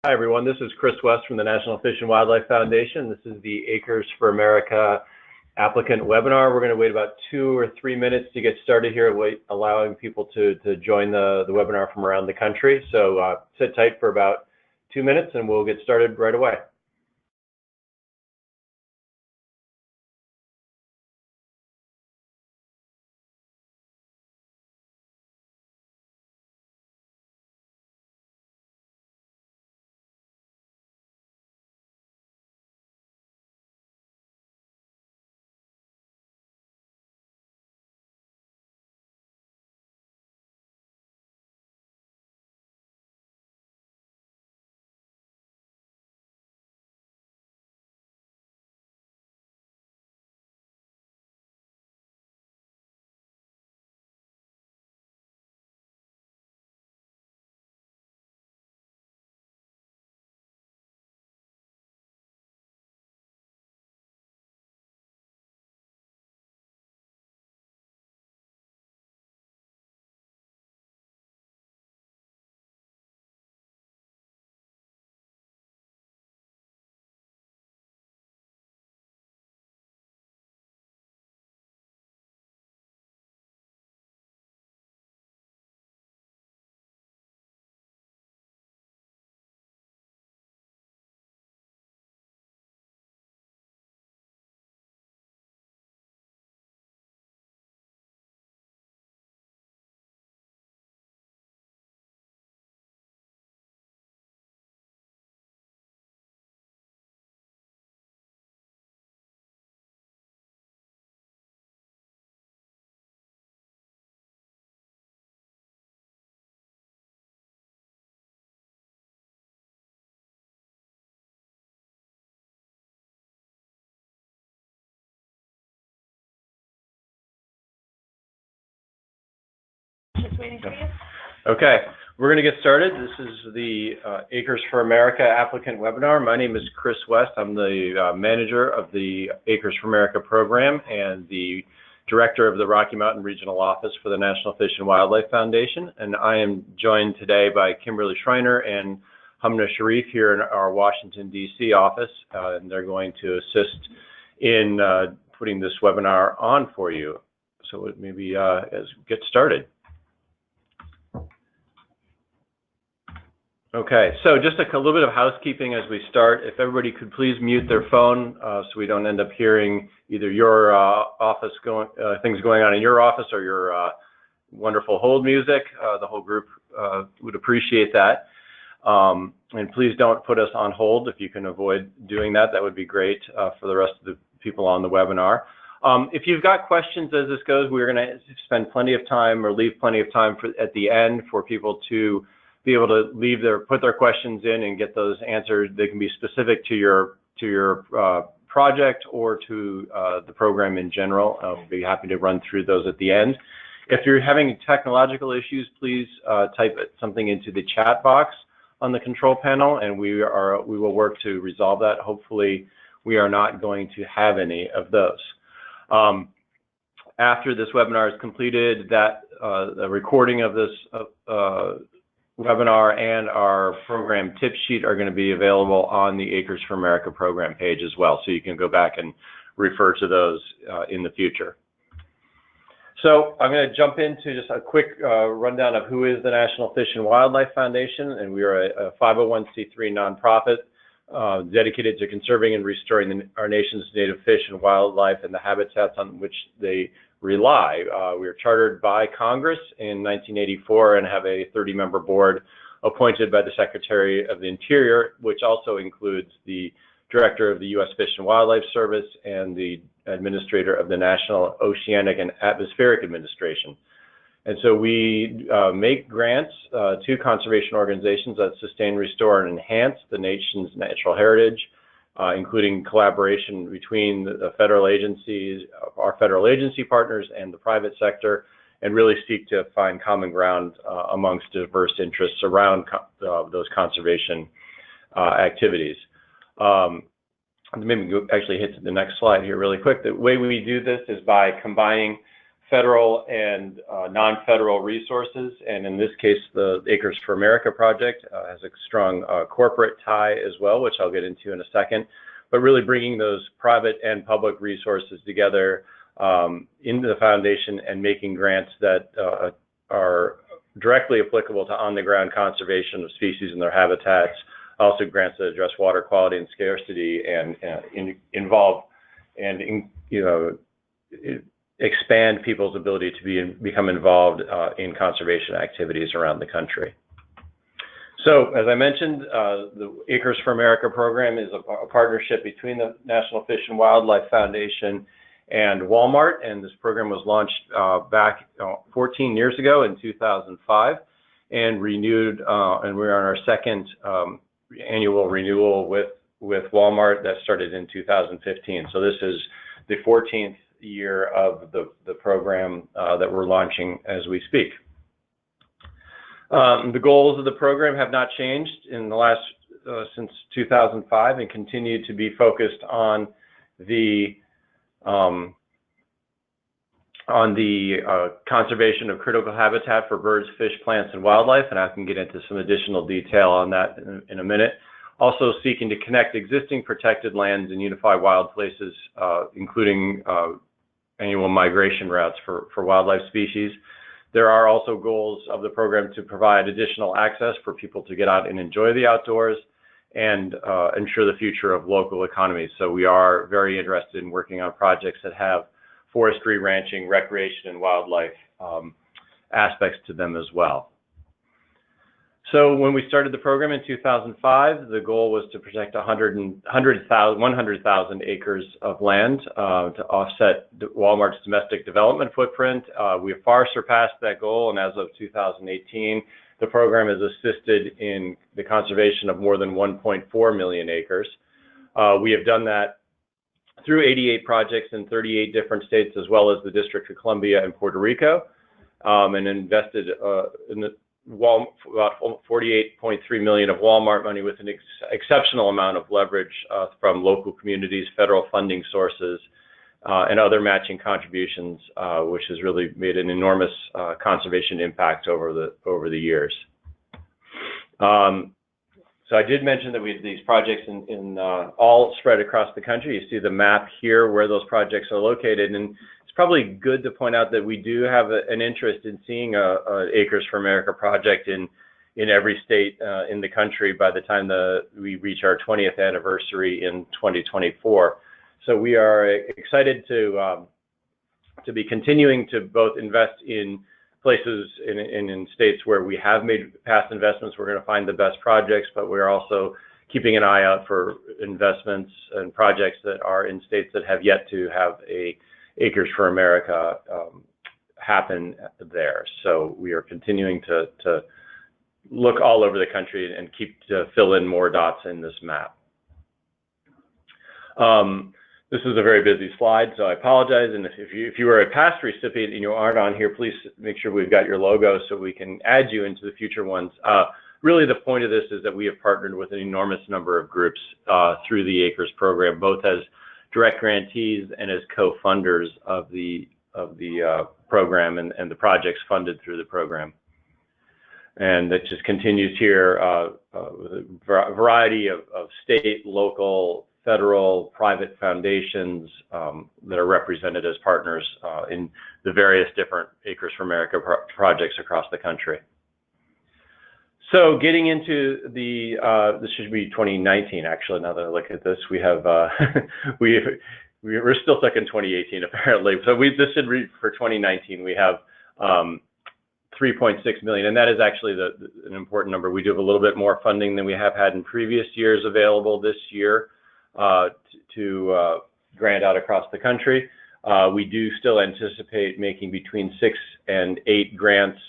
Hi, everyone. This is Chris West from the National Fish and Wildlife Foundation. This is the Acres for America applicant webinar. We're going to wait about 2 or 3 minutes to get started here, allowing people to join the webinar from around the country. So sit tight for about 2 minutes and we'll get started right away. Just waiting for you. Okay, we're going to get started. This is the Acres for America applicant webinar. My name is Chris West. I'm the manager of the Acres for America program and the director of the Rocky Mountain Regional Office for the National Fish and Wildlife Foundation. And I am joined today by Kimberly Schreiner and Hamna Sharif here in our Washington, D.C. office. And they're going to assist in putting this webinar on for you. So maybe get started. Okay, so just a little bit of housekeeping as we start. If everybody could please mute their phone so we don't end up hearing either your office things going on in your office or your wonderful hold music. The whole group would appreciate that. And please don't put us on hold if you can avoid doing that. That would be great for the rest of the people on the webinar. If you've got questions as this goes, we're going to spend plenty of time or leave plenty of time at the end for people to be able to put their questions in and get those answered. They can be specific to your project or to the program in general. I'll be happy to run through those at the end. If you're having technological issues, please type something into the chat box on the control panel, and we will work to resolve that. Hopefully, we are not going to have any of those. After this webinar is completed, the recording of this webinar and our program tip sheet are going to be available on the Acres for America program page as well, so you can go back and refer to those in the future. So I'm going to jump into just a quick rundown of who is the National Fish and Wildlife Foundation, and we are a 501c3 nonprofit dedicated to conserving and restoring our nation's native fish and wildlife and the habitats on which they rely. We were chartered by Congress in 1984 and have a 30-member board appointed by the Secretary of the Interior, which also includes the Director of the U.S. Fish and Wildlife Service and the Administrator of the National Oceanic and Atmospheric Administration. And so we make grants to conservation organizations that sustain, restore, and enhance the nation's natural heritage, including collaboration between the federal agencies, our federal agency partners, and the private sector, and really seek to find common ground amongst diverse interests around those conservation activities. Maybe actually hit to the next slide here really quick. The way we do this is by combining federal and non-federal resources, and in this case, the Acres for America project has a strong corporate tie as well, which I'll get into in a second, but really bringing those private and public resources together into the foundation and making grants that are directly applicable to on-the-ground conservation of species and their habitats, also grants that address water quality and scarcity and involve and expand people's ability to become involved in conservation activities around the country. So, as I mentioned, the Acres for America program is a partnership between the National Fish and Wildlife Foundation and Walmart, and this program was launched back 14 years ago in 2005 and renewed, and we're on our second annual renewal with Walmart that started in 2015. So this is the 14th year of the program that we're launching as we speak. The goals of the program have not changed in the last since 2005 and continue to be focused on the conservation of critical habitat for birds, fish, plants, and wildlife, and I can get into some additional detail on that in a minute. Also seeking to connect existing protected lands and unify wild places, including annual migration routes for wildlife species. There are also goals of the program to provide additional access for people to get out and enjoy the outdoors and ensure the future of local economies. So we are very interested in working on projects that have forestry, ranching, recreation, and wildlife aspects to them as well. So when we started the program in 2005, the goal was to protect 100,000 acres of land to offset Walmart's domestic development footprint. We have far surpassed that goal, and as of 2018, the program has assisted in the conservation of more than 1.4 million acres. We have done that through 88 projects in 38 different states, as well as the District of Columbia and Puerto Rico, and invested in about $48.3 million of Walmart money with an exceptional amount of leverage from local communities, federal funding sources, and other matching contributions, which has really made an enormous conservation impact over the years. So I did mention that we have these projects in all spread across the country. You see the map here where those projects are located, and it's probably good to point out that we do have an interest in seeing a Acres for America project in every state in the country by the time we reach our 20th anniversary in 2024. So we are excited to be continuing to both invest in places in states where we have made past investments. We're going to find the best projects, but we're also keeping an eye out for investments and projects that are in states that have yet to have a Acres for America happen there. So we are continuing to look all over the country and keep to fill in more dots in this map. This is a very busy slide, so I apologize. And if you are a past recipient and you aren't on here, please make sure we've got your logo so we can add you into the future ones. Really, the point of this is that we have partnered with an enormous number of groups through the Acres program, both as direct grantees and as co-funders of the program and the projects funded through the program. And it just continues here with a variety of state, local, federal, private foundations that are represented as partners in the various different Acres for America projects across the country. So getting into this should be 2019 actually, now that I look at this. We have, we're still stuck in 2018 apparently. So this should read for 2019, we have 3.6 million, and that is actually an important number. We do have a little bit more funding than we have had in previous years available this year to grant out across the country. We do still anticipate making between 6 and 8 grants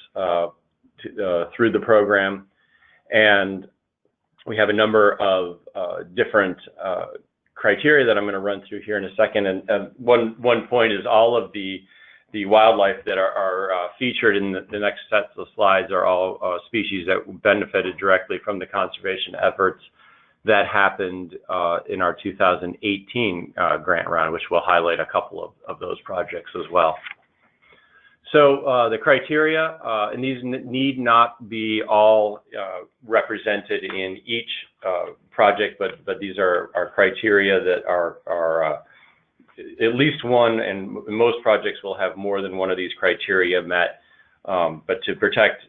through the program, and we have a number of different criteria that I'm going to run through here in a second. And one point is all of the wildlife that are featured in the next sets of slides are all species that benefited directly from the conservation efforts that happened in our 2018 grant round, which will highlight a couple of those projects as well. So the criteria, and these need not be all represented in each project, but these are criteria that are at least one, and most projects will have more than one of these criteria met. But to protect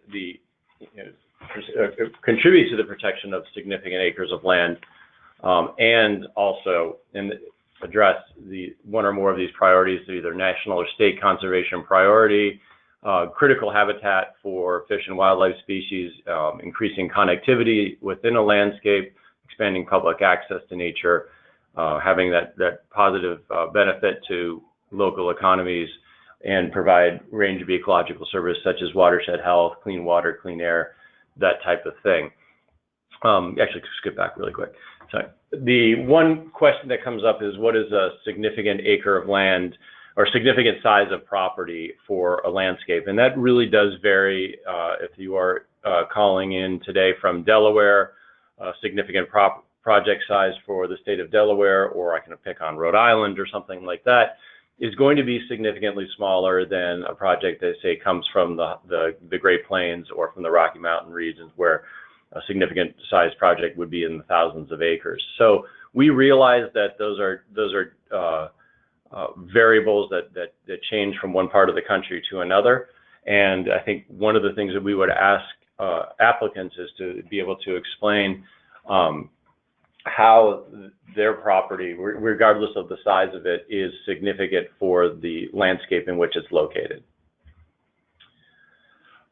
contribute to the protection of significant acres of land, and also address one or more of these priorities, either national or state conservation priority, critical habitat for fish and wildlife species, increasing connectivity within a landscape, expanding public access to nature, having that positive benefit to local economies, and provide range of ecological service such as watershed health, clean water, clean air, that type of thing. Actually, skip back really quick. Sorry. The one question that comes up is, what is a significant acre of land or significant size of property for a landscape? And that really does vary. If you are calling in today from Delaware, significant project size for the state of Delaware, or I can pick on Rhode Island or something like that, is going to be significantly smaller than a project that, say, comes from the Great Plains or from the Rocky Mountain regions, where a significant size project would be in the thousands of acres. So we realize that those are variables that change from one part of the country to another. And I think one of the things that we would ask applicants is to be able to explain how their property, regardless of the size of it, is significant for the landscape in which it's located.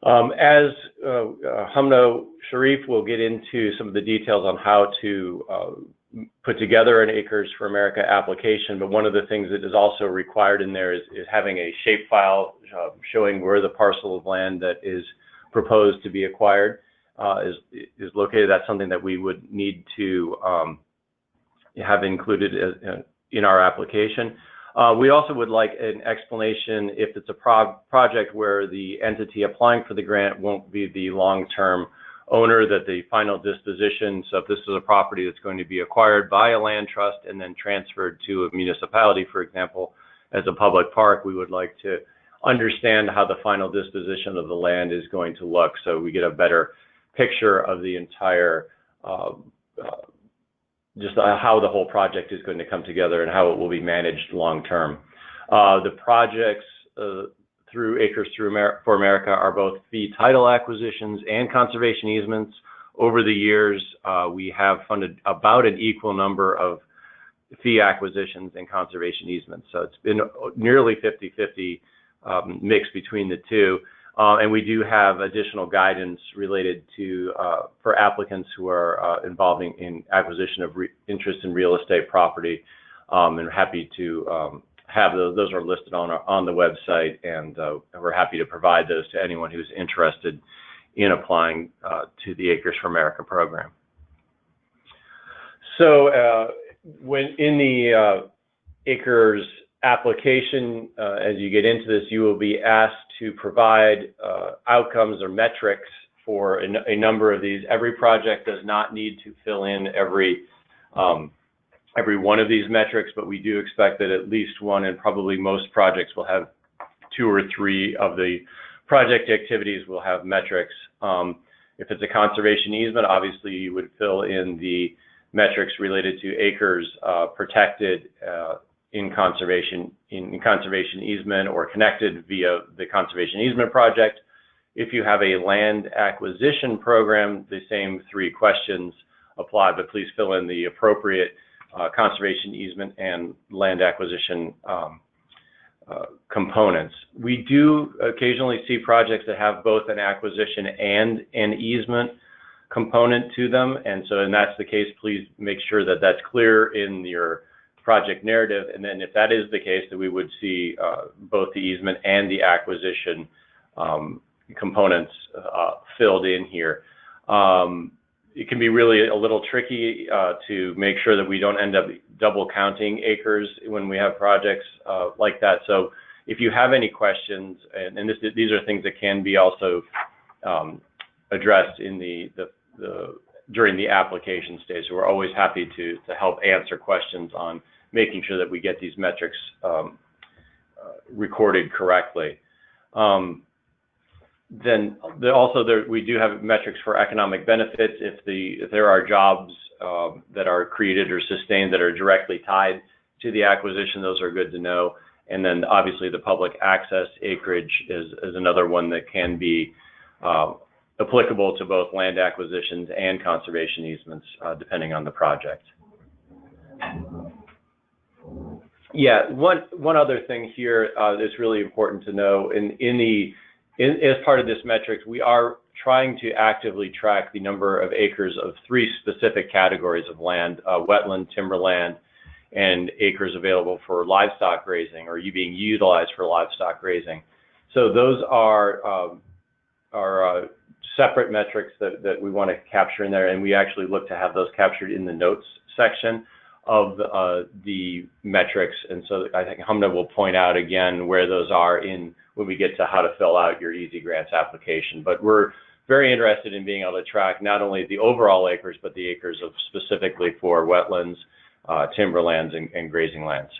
As Hamna Sharif will get into some of the details on how to put together an Acres for America application, but one of the things that is also required in there is having a shapefile showing where the parcel of land that is proposed to be acquired is located. That's something that we would need to have included in our application. We also would like an explanation if it's a project where the entity applying for the grant won't be the long-term owner, that the final disposition, so if this is a property that's going to be acquired by a land trust and then transferred to a municipality, for example, as a public park, we would like to understand how the final disposition of the land is going to look, so we get a better picture of the entire, just how the whole project is going to come together and how it will be managed long term. The projects through Acres for America are both fee title acquisitions and conservation easements. Over the years, we have funded about an equal number of fee acquisitions and conservation easements. So it's been nearly 50-50 mix between the two. And we do have additional guidance related to for applicants who are involving in acquisition of interest in real estate property, and happy to have those. Those are listed on the website, and we're happy to provide those to anyone who's interested in applying to the Acres for America program. So when in the Acres application, as you get into this, you will be asked to provide outcomes or metrics for a number of these. Every project does not need to fill in every one of these metrics, but we do expect that at least one, and probably most projects will have 2 or 3 of the project activities will have metrics. If it's a conservation easement, obviously you would fill in the metrics related to acres protected in conservation easement or connected via the conservation easement project. If you have a land acquisition program, the same 3 questions apply, but please fill in the appropriate conservation easement and land acquisition components. We do occasionally see projects that have both an acquisition and an easement component to them, and so if that's the case, please make sure that that's clear in your project narrative. And then if that is the case, that we would see both the easement and the acquisition components filled in here. It can be really a little tricky to make sure that we don't end up double counting acres when we have projects like that. So if you have any questions, and these are things that can be also addressed in during the application stage. So we're always happy to help answer questions on making sure that we get these metrics recorded correctly. Then we do have metrics for economic benefits. If there are jobs that are created or sustained that are directly tied to the acquisition, those are good to know. And then obviously the public access acreage is another one that can be applicable to both land acquisitions and conservation easements, depending on the project. Yeah, one other thing here that's really important to know, as part of this metrics, we are trying to actively track the number of acres of 3 specific categories of land: wetland, timberland, and acres available for livestock grazing or being utilized for livestock grazing. So those are separate metrics that we want to capture in there, and we actually look to have those captured in the notes section of the metrics. And so I think Hamna will point out again where those are when we get to how to fill out your Easy Grants application. But we're very interested in being able to track not only the overall acres, but the acres of specifically for wetlands, timberlands, and grazing lands.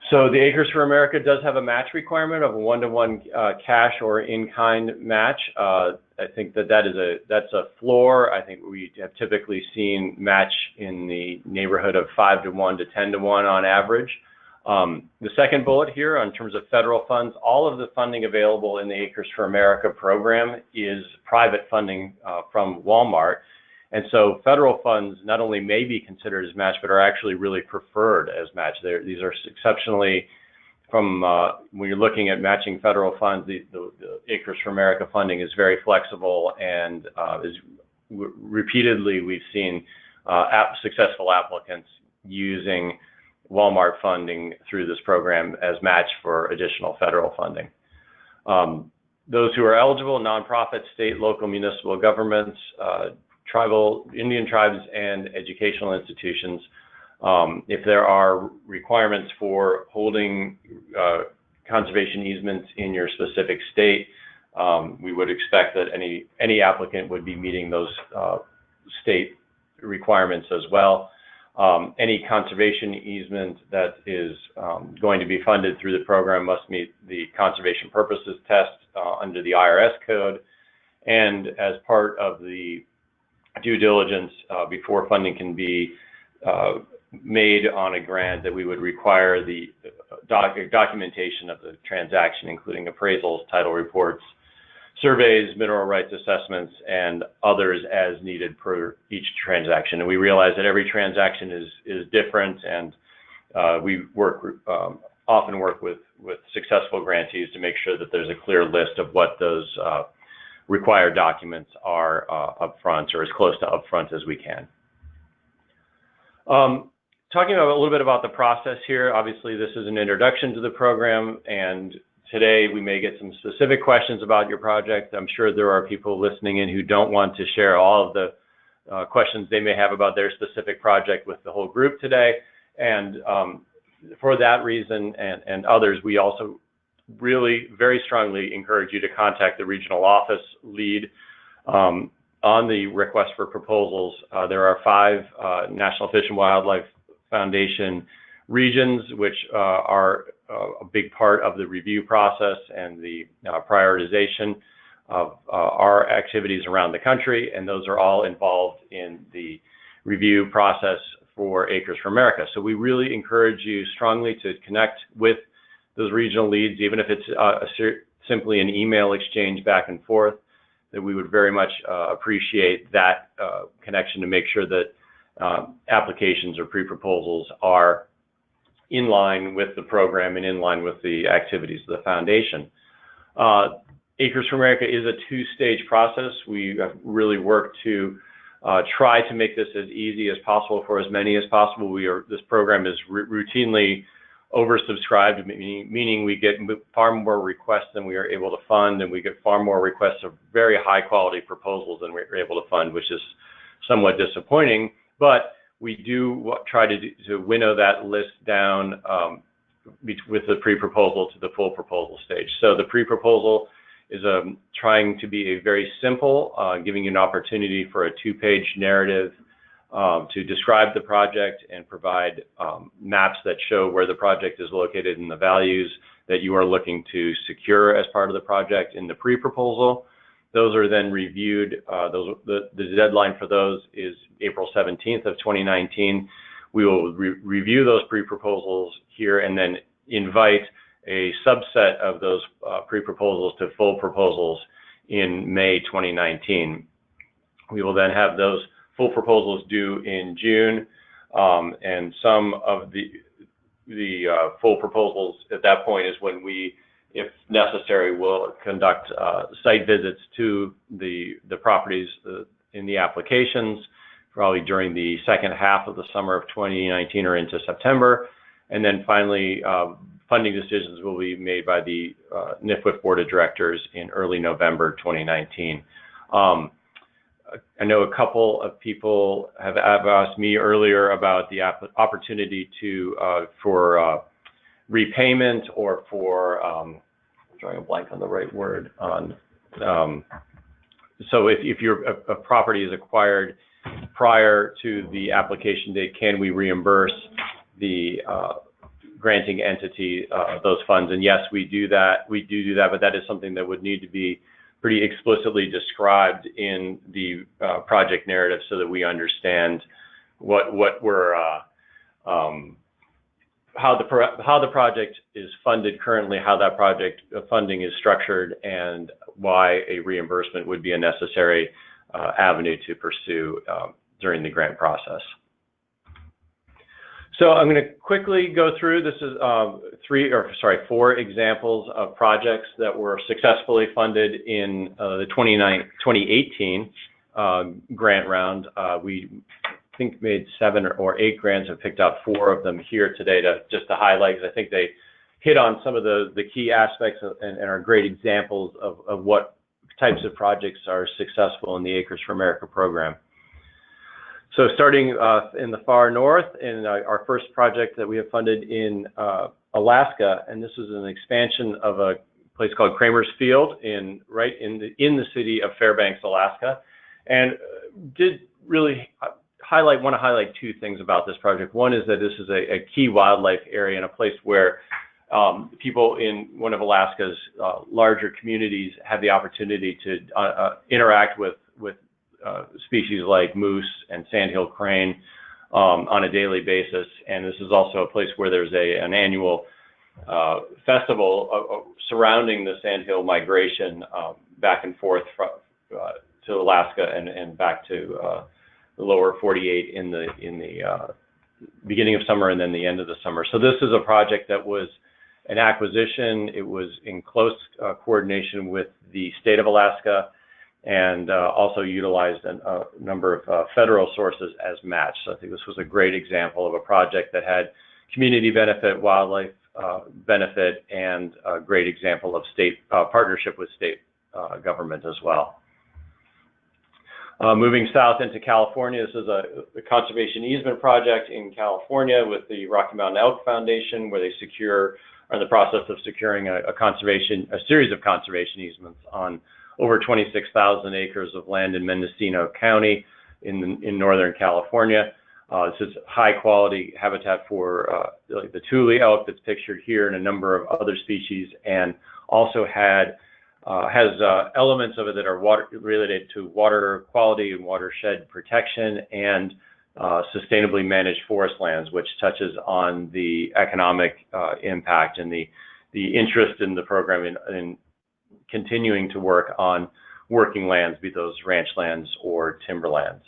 So the Acres for America does have a match requirement of a 1-to-1 cash or in-kind match. I think that's a floor. I think we have typically seen match in the neighborhood of 5-to-1 to 10-to-1 on average. The second bullet here, in terms of federal funds, all of the funding available in the Acres for America program is private funding from Walmart. And so federal funds not only may be considered as match, but are actually really preferred as match. These are exceptionally, when you're looking at matching federal funds, the Acres for America funding is very flexible, and repeatedly we've seen successful applicants using Walmart funding through this program as match for additional federal funding. Those who are eligible: nonprofits, state, local, municipal governments, tribal, Indian tribes, and educational institutions. If there are requirements for holding conservation easements in your specific state, we would expect that any applicant would be meeting those state requirements as well. Any conservation easement that is going to be funded through the program must meet the conservation purposes test under the IRS code. And as part of the due diligence before funding can be made on a grant, that we would require the documentation of the transaction, including appraisals, title reports, surveys, mineral rights assessments, and others as needed per each transaction. And we realize that every transaction is different, and we often work with successful grantees to make sure that there's a clear list of what those required documents are upfront, or as close to upfront as we can. Talking a little bit about the process here, obviously this is an introduction to the program, and today we may get some specific questions about your project. I'm sure there are people listening in who don't want to share all of the questions they may have about their specific project with the whole group today. And for that reason and others, we also really very strongly encourage you to contact the regional office lead on the request for proposals. There are 5 National Fish and Wildlife Foundation regions, which are a big part of the review process and the prioritization of our activities around the country, and those are all involved in the review process for Acres for America. So we really encourage you strongly to connect with those regional leads, even if it's simply an email exchange back and forth, that we would very much appreciate that connection to make sure that applications or pre-proposals are in line with the program and in line with the activities of the foundation. Acres for America is a 2-stage process. We have really worked to try to make this as easy as possible for as many as possible. This program is routinely oversubscribed, meaning we get far more requests than we are able to fund, and we get far more requests of very high quality proposals than we're able to fund, which is somewhat disappointing. But we do try to winnow that list down with the pre-proposal to the full proposal stage. So the pre-proposal is trying to be a very simple, giving you an opportunity for a 2-page narrative to describe the project and provide maps that show where the project is located and the values that you are looking to secure as part of the project in the pre-proposal. Those are then reviewed. The deadline for those is April 17th of 2019. We will review those pre-proposals here and then invite a subset of those pre-proposals to full proposals in May 2019. We will then have those full proposals due in June, and some of the full proposals at that point is when we, if necessary, will conduct site visits to the properties in the applications, probably during the second half of the summer of 2019 or into September. And then finally, funding decisions will be made by the NIFWIF Board of Directors in early November 2019. I know a couple of people have asked me earlier about the opportunity for repayment or for, I'm drawing a blank on the right word, on, so if a property is acquired prior to the application date, can we reimburse the granting entity those funds? And yes, we do that. We do that, but that is something that would need to be pretty explicitly described in the project narrative so that we understand what we're how the project is funded currently, how that project funding is structured, and why a reimbursement would be a necessary avenue to pursue during the grant process. So I'm going to quickly go through. This is 4 examples of projects that were successfully funded in the 2018 grant round. We think made 7 or 8 grants. I've picked out 4 of them here today just to highlight, because I think they hit on some of the key aspects and are great examples of what types of projects are successful in the Acres for America program. So starting in the far north, in our first project that we have funded in Alaska, and this is an expansion of a place called Kramer's Field right in the city of Fairbanks, Alaska, and did really want to highlight 2 things about this project. One is that this is a key wildlife area and a place where people in one of Alaska's larger communities have the opportunity to interact with species like moose and sandhill crane on a daily basis. And this is also a place where there's an annual festival surrounding the sandhill migration back and forth to Alaska and back to the lower 48 in the beginning of summer and then the end of the summer. So this is a project that was an acquisition. It was in close coordination with the state of Alaska, and also utilized a number of federal sources as match. So I think this was a great example of a project that had community benefit, wildlife benefit, and a great example of state partnership with state government as well. Moving south into California, this is a conservation easement project in California with the Rocky Mountain Elk Foundation, where they are in the process of securing a series of conservation easements on over 26,000 acres of land in Mendocino County in Northern California. This is high quality habitat for like the Thule elk that's pictured here and a number of other species, and also has elements of it that are related to water quality and watershed protection and sustainably managed forest lands, which touches on the economic impact and the interest in the program in continuing to work on working lands, be those ranch lands or timberlands.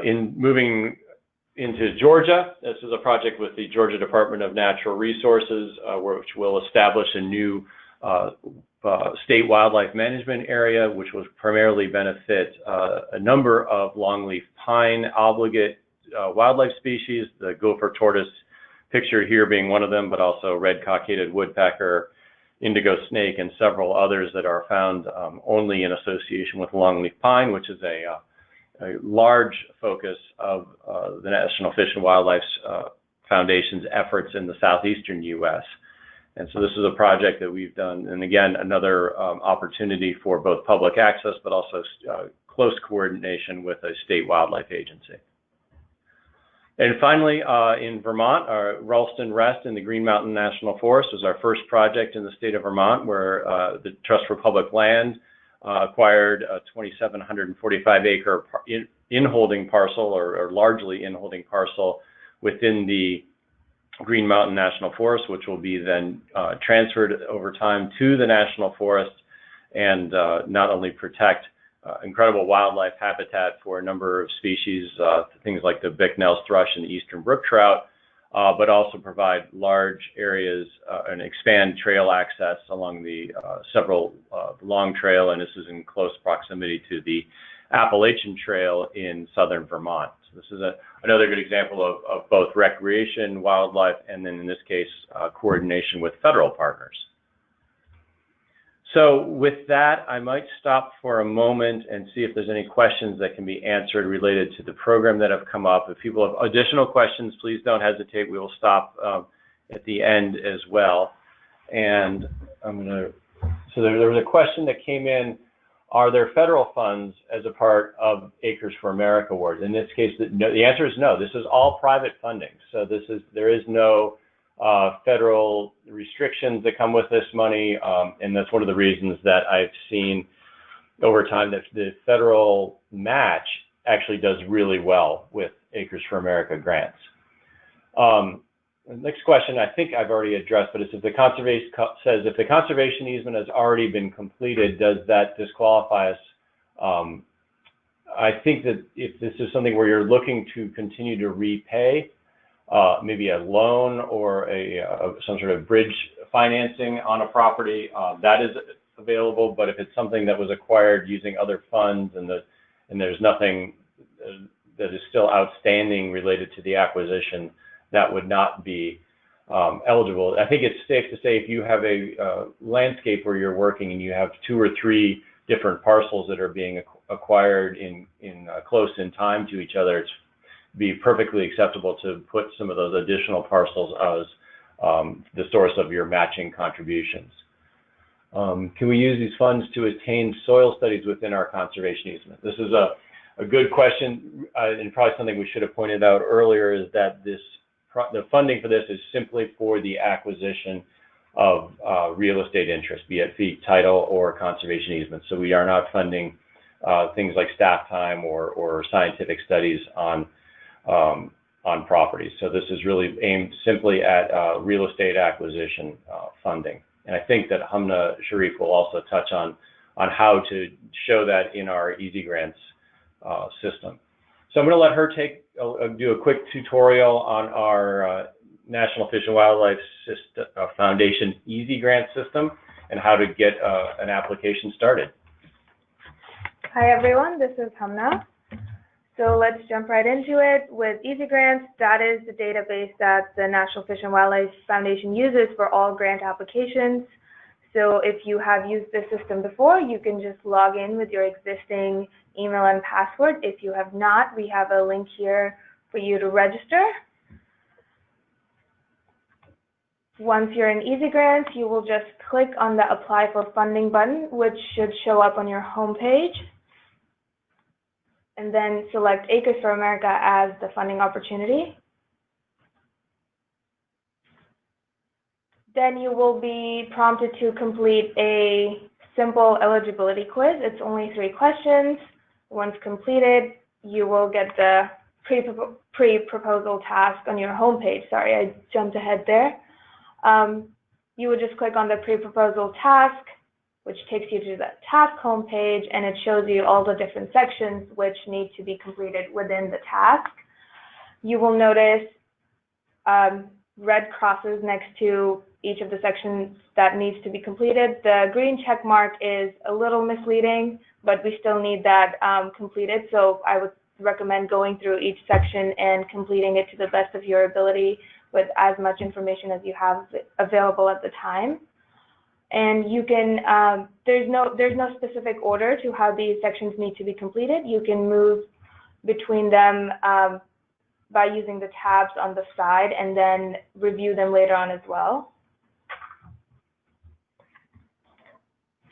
In moving into Georgia, this is a project with the Georgia Department of Natural Resources, which will establish a new state wildlife management area, which will primarily benefit a number of longleaf pine obligate wildlife species, the gopher tortoise pictured here being one of them, but also red cockaded woodpecker, indigo snake, and several others that are found only in association with longleaf pine, which is a large focus of the National Fish and Wildlife Foundation's efforts in the southeastern U.S. And so this is a project that we've done, and again, another opportunity for both public access, but also close coordination with a state wildlife agency. And finally, in Vermont, Ralston Rest in the Green Mountain National Forest was our first project in the state of Vermont, where the Trust for Public Land acquired a 2,745-acre in-holding parcel, or largely in-holding parcel, within the Green Mountain National Forest, which will be then transferred over time to the National Forest and not only protect incredible wildlife habitat for a number of species, things like the Bicknell's thrush and the eastern brook trout, but also provide large areas and expand trail access along the several long trail, and this is in close proximity to the Appalachian Trail in southern Vermont. So this is another good example of both recreation, wildlife, and then in this case, coordination with federal partners. So with that, I might stop for a moment and see if there's any questions that can be answered related to the program that have come up. If people have additional questions, please don't hesitate. We will stop at the end as well. And so there was a question that came in: are there federal funds as a part of Acres for America awards? In this case, the answer is no. This is all private funding. So there is no federal restrictions that come with this money, and that's one of the reasons that I've seen over time that the federal match actually does really well with Acres for America grants. The next question I think I've already addressed, but it's if the conservation easement has already been completed, does that disqualify us? I think that if this is something where you're looking to continue to repay, maybe a loan or some sort of bridge financing on a property, that is available. But if it's something that was acquired using other funds and there's nothing that is still outstanding related to the acquisition, that would not be eligible. I think it's safe to say if you have a landscape where you're working and you have 2 or 3 different parcels that are being acquired in close in time to each other, it's be perfectly acceptable to put some of those additional parcels as the source of your matching contributions. Can we use these funds to attain soil studies within our conservation easement? This is a good question, and probably something we should have pointed out earlier, is that the funding for this is simply for the acquisition of real estate interest, be it fee title or conservation easement. So we are not funding things like staff time or scientific studies on properties. So this is really aimed simply at real estate acquisition funding. And I think that Hamna Sharif will also touch on how to show that in our Easy Grants system. So I'm going to let her do a quick tutorial on our National Fish and Wildlife Foundation Easy Grant system and how to get an application started. Hi everyone, this is Hamna. So let's jump right into it. With Easy Grants, that is the database that the National Fish and Wildlife Foundation uses for all grant applications. So if you have used this system before, you can just log in with your existing email and password. If you have not, we have a link here for you to register. Once you're in Easy Grants, you will just click on the Apply for Funding button, which should show up on your home page, and then select Acres for America as the funding opportunity. Then you will be prompted to complete a simple eligibility quiz. It's only 3 questions. Once completed, you will get the pre-proposal task on your home page. Sorry, I jumped ahead there. You would just click on the pre-proposal task, which takes you to the task homepage, and it shows you all the different sections which need to be completed within the task. You will notice red crosses next to each of the sections that needs to be completed. The green check mark is a little misleading, but we still need that completed. So I would recommend going through each section and completing it to the best of your ability with as much information as you have available at the time. And you can, there's no specific order to how these sections need to be completed. You can move between them by using the tabs on the side and then review them later on as well.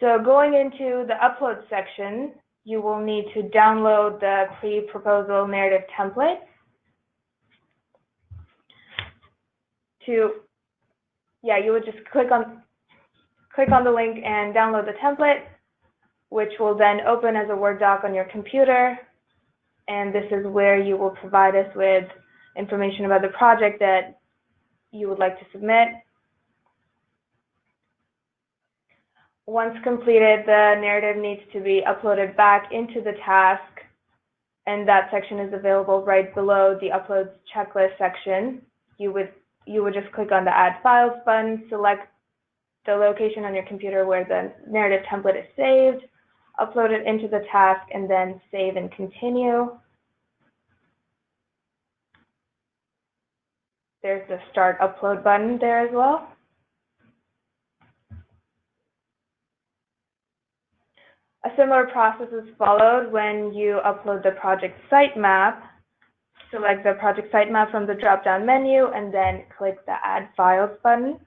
So going into the upload section, you will need to download the pre-proposal narrative template. you would just click on the link and download the template, which will then open as a Word doc on your computer. And this is where you will provide us with information about the project that you would like to submit. Once completed, the narrative needs to be uploaded back into the task, and that section is available right below the Uploads Checklist section. You would just click on the Add Files button, select the location on your computer where the narrative template is saved, upload it into the task, and then save and continue. There's the Start Upload button there as well. A similar process is followed when you upload the project sitemap. Select the project sitemap from the drop-down menu and then click the Add Files button.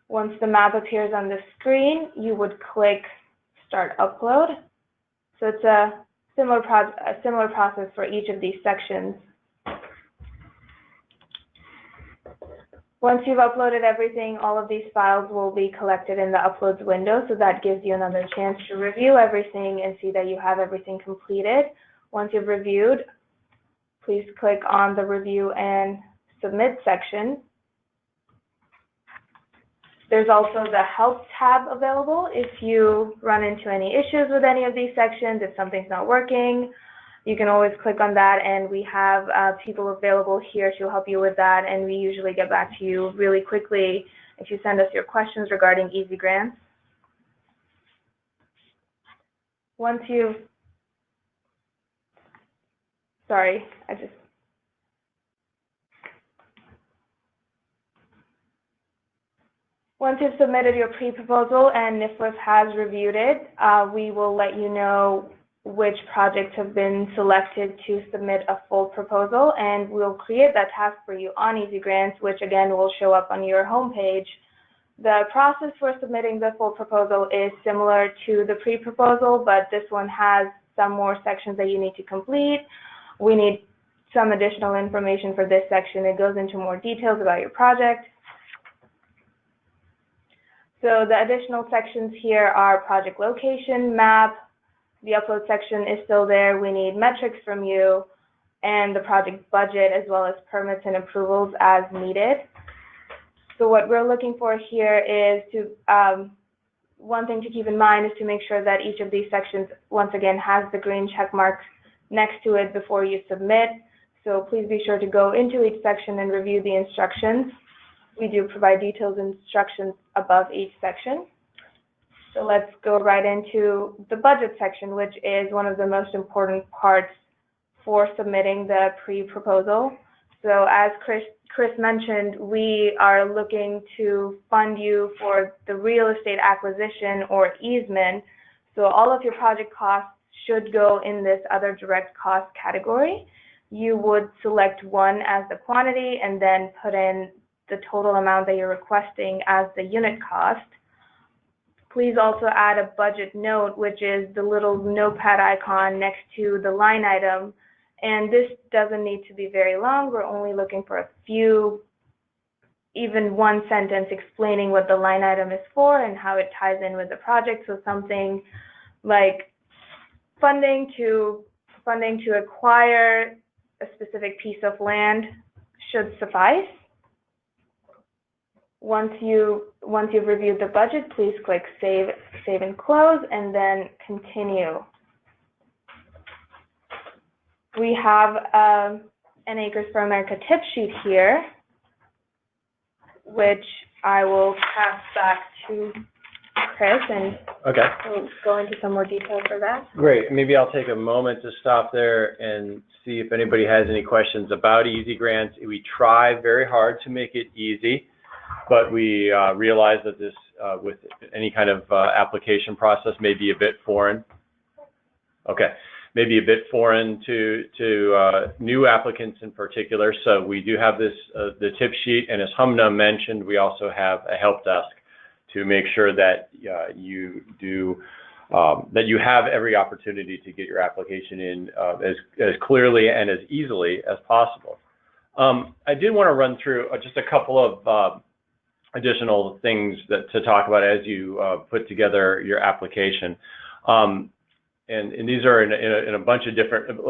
Once the map appears on the screen, you would click Start Upload. So it's a similar process for each of these sections. Once you've uploaded everything, all of these files will be collected in the Uploads window, so that gives you another chance to review everything and see that you have everything completed. Once you've reviewed, please click on the Review and Submit section. There's also the Help tab available if you run into any issues with any of these sections, if something's not working. You can always click on that, and we have people available here to help you with that, and we usually get back to you really quickly if you send us your questions regarding Easy Grants. Once you've submitted your pre-proposal and NIFLIF has reviewed it, we will let you know which projects have been selected to submit a full proposal, and we'll create that task for you on Easy Grants, which again will show up on your homepage. The process for submitting the full proposal is similar to the pre-proposal, but this one has some more sections that you need to complete. We need some additional information for this section. It goes into more details about your project. So the additional sections here are project location, map. The upload section is still there. We need metrics from you and the project budget, as well as permits and approvals as needed. So what we're looking for here is one thing to keep in mind is to make sure that each of these sections, once again, has the green check mark next to it before you submit. So please be sure to go into each section and review the instructions. We do provide detailed instructions above each section. So let's go right into the budget section, which is one of the most important parts for submitting the pre-proposal. So as Chris mentioned, we are looking to fund you for the real estate acquisition or easement. So all of your project costs should go in this other direct cost category. You would select one as the quantity and then put in the total amount that you're requesting as the unit cost. Please also add a budget note, which is the little notepad icon next to the line item. And this doesn't need to be very long. We're only looking for a few, even one sentence explaining what the line item is for and how it ties in with the project. So something like funding to acquire a specific piece of land should suffice. Once you've reviewed the budget, please click Save and Close, and then Continue. We have an Acres for America tip sheet here, which I will pass back to Chris, and we'll go into some more detail for that. Great. Maybe I'll take a moment to stop there and see if anybody has any questions about Easy Grants. We try very hard to make it easy, but we realize that this, with any kind of application process, may be a bit foreign. Okay, maybe a bit foreign to new applicants in particular. So we do have this, the tip sheet, and as Humna mentioned, we also have a help desk to make sure that you have every opportunity to get your application in as clearly and as easily as possible. I did want to run through just a couple of additional things to talk about as you put together your application. And these are in a bunch of different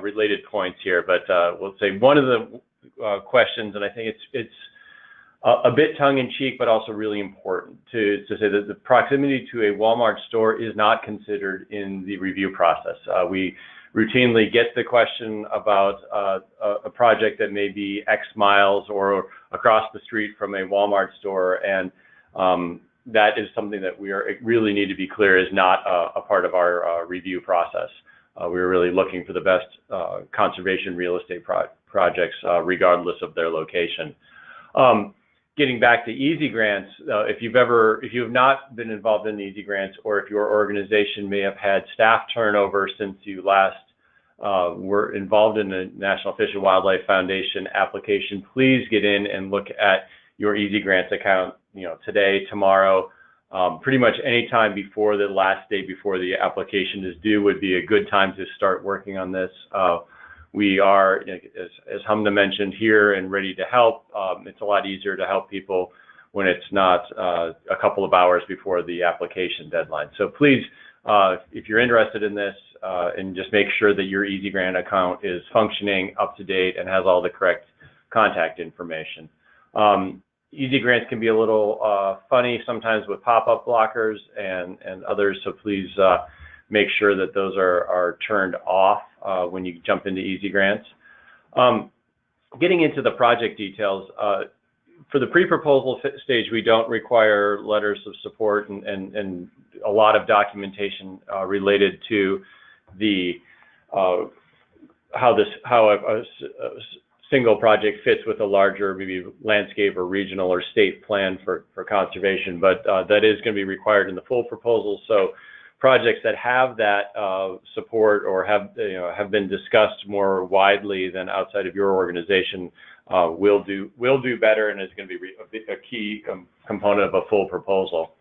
related points here, but we'll say one of the questions, and I think it's a bit tongue-in-cheek, but also really important to say that the proximity to a Walmart store is not considered in the review process. We routinely get the question about a project that may be X miles or across the street from a Walmart store, and that is something that we really need to be clear is not a part of our review process. We're really looking for the best conservation real estate projects, regardless of their location. Getting back to Easy Grants, if you have not been involved in the Easy Grants, or if your organization may have had staff turnover since you last were involved in the National Fish and Wildlife Foundation application, please get in and look at your Easy Grants account, today, tomorrow, pretty much any time before the last day before the application is due would be a good time to start working on this. We are, as Hamna mentioned, here and ready to help. It's a lot easier to help people when it's not a couple of hours before the application deadline. So please, if you're interested in this, and just make sure that your Easy Grant account is functioning, up to date, and has all the correct contact information. Easy Grants can be a little funny sometimes with pop-up blockers and others, so please make sure that those are turned off when you jump into Easy Grants. Getting into the project details, for the pre-proposal stage, we don't require letters of support and a lot of documentation related to the how a single project fits with a larger maybe landscape or regional or state plan for conservation, but that is going to be required in the full proposal. So projects that have that support or have been discussed more widely than outside of your organization will do better, and is going to be a key component of a full proposal.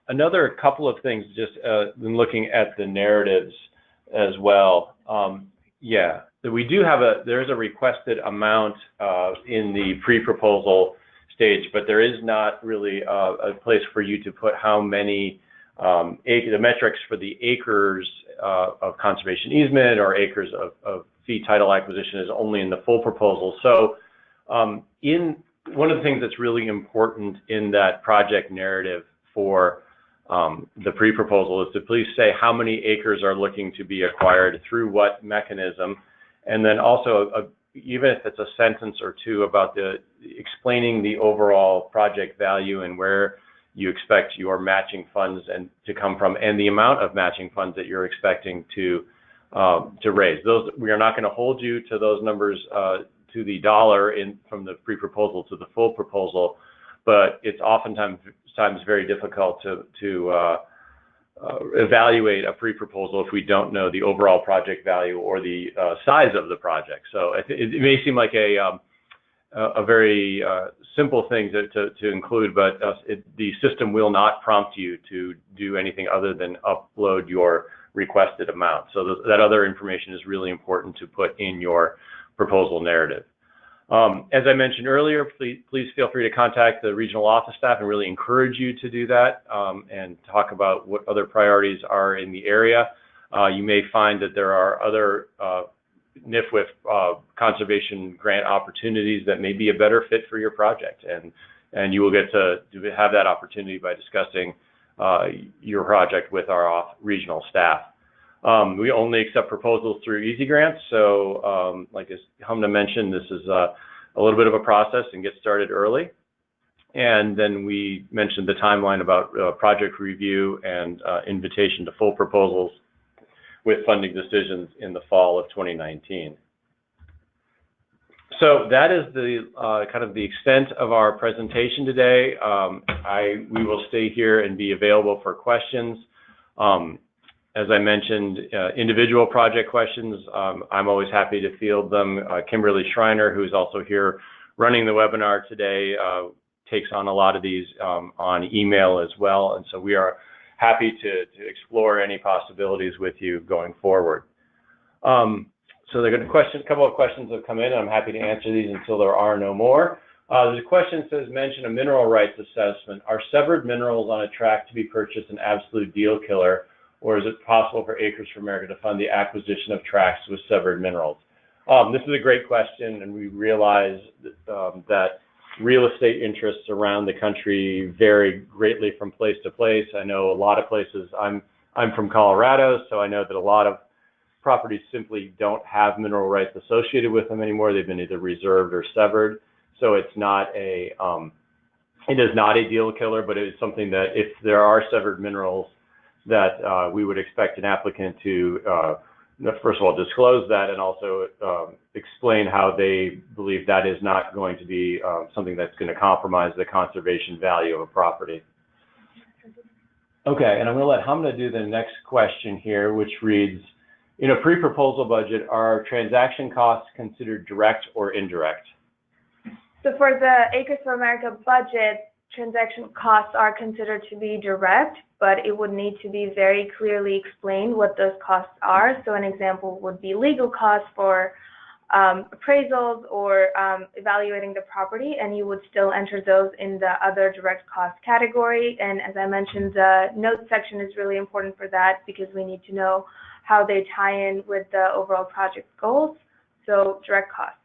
Another couple of things, just in looking at the narratives as well. We do have there's a requested amount in the pre-proposal stage, but there is not really a place for you to put how many the metrics for the acres of conservation easement or acres of fee title acquisition is only in the full proposal. So one of the things that's really important in that project narrative for the pre-proposal is to please say how many acres are looking to be acquired through what mechanism, and then also even if it's a sentence or two about explaining the overall project value and where you expect your matching funds to come from, and the amount of matching funds that you're expecting to raise. We are not going to hold you to those numbers to the dollar from the pre-proposal to the full proposal, but it's oftentimes very difficult to evaluate a pre-proposal if we don't know the overall project value or the size of the project. So it may seem like a very simple thing to include, but the system will not prompt you to do anything other than upload your requested amount. So that other information is really important to put in your proposal narrative. As I mentioned earlier, please feel free to contact the regional office staff and really encourage you to do that and talk about what other priorities are in the area. You may find that there are other NIFWF conservation grant opportunities that may be a better fit for your project, and you will get to have that opportunity by discussing your project with our regional staff. We only accept proposals through Easy Grants, so like as Hamna mentioned, this is a little bit of a process and get started early. And then we mentioned the timeline about project review and invitation to full proposals with funding decisions in the fall of 2019. So that is the kind of the extent of our presentation today. We will stay here and be available for questions. As I mentioned, individual project questions, I'm always happy to field them. Kimberly Schreiner, who's also here running the webinar today, takes on a lot of these on email as well. And so we are happy to explore any possibilities with you going forward. So there are a couple of questions have come in, and I'm happy to answer these until there are no more. There's a question that says, mention a mineral rights assessment. Are severed minerals on a tract to be purchased an absolute deal killer, or is it possible for Acres for America to fund the acquisition of tracts with severed minerals? This is a great question, and we realize that real estate interests around the country vary greatly from place to place. I know a lot of places, I'm from Colorado, so I know that a lot of properties simply don't have mineral rights associated with them anymore. They've been either reserved or severed. So it's not it is not a deal killer, but it is something that if there are severed minerals, that we would expect an applicant to, first of all, disclose that, and also explain how they believe that is not going to be something that's going to compromise the conservation value of a property. Okay, and I'm going to let Hamna do the next question here, which reads, in a pre-proposal budget, are transaction costs considered direct or indirect? So for the Acres for America budget, transaction costs are considered to be direct, but it would need to be very clearly explained what those costs are. So an example would be legal costs for appraisals or evaluating the property, and you would still enter those in the other direct cost category. And as I mentioned, the notes section is really important for that because we need to know how they tie in with the overall project goals. So direct costs.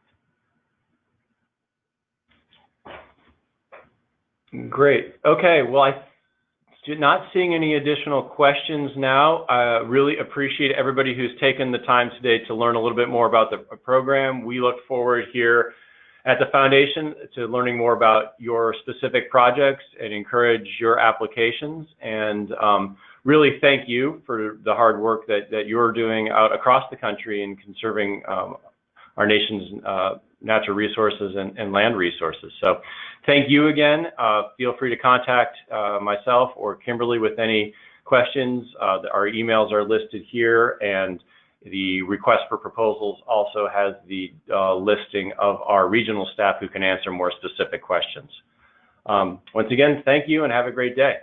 Great. Okay. Well, I'm not seeing any additional questions now. I really appreciate everybody who's taken the time today to learn a little bit more about the program. We look forward here at the Foundation to learning more about your specific projects and encourage your applications. And really thank you for the hard work that you're doing out across the country in conserving our nation's natural resources and land resources. So thank you again. Feel free to contact myself or Kimberly with any questions. Our emails are listed here, and the request for proposals also has the listing of our regional staff who can answer more specific questions. Once again, thank you and have a great day.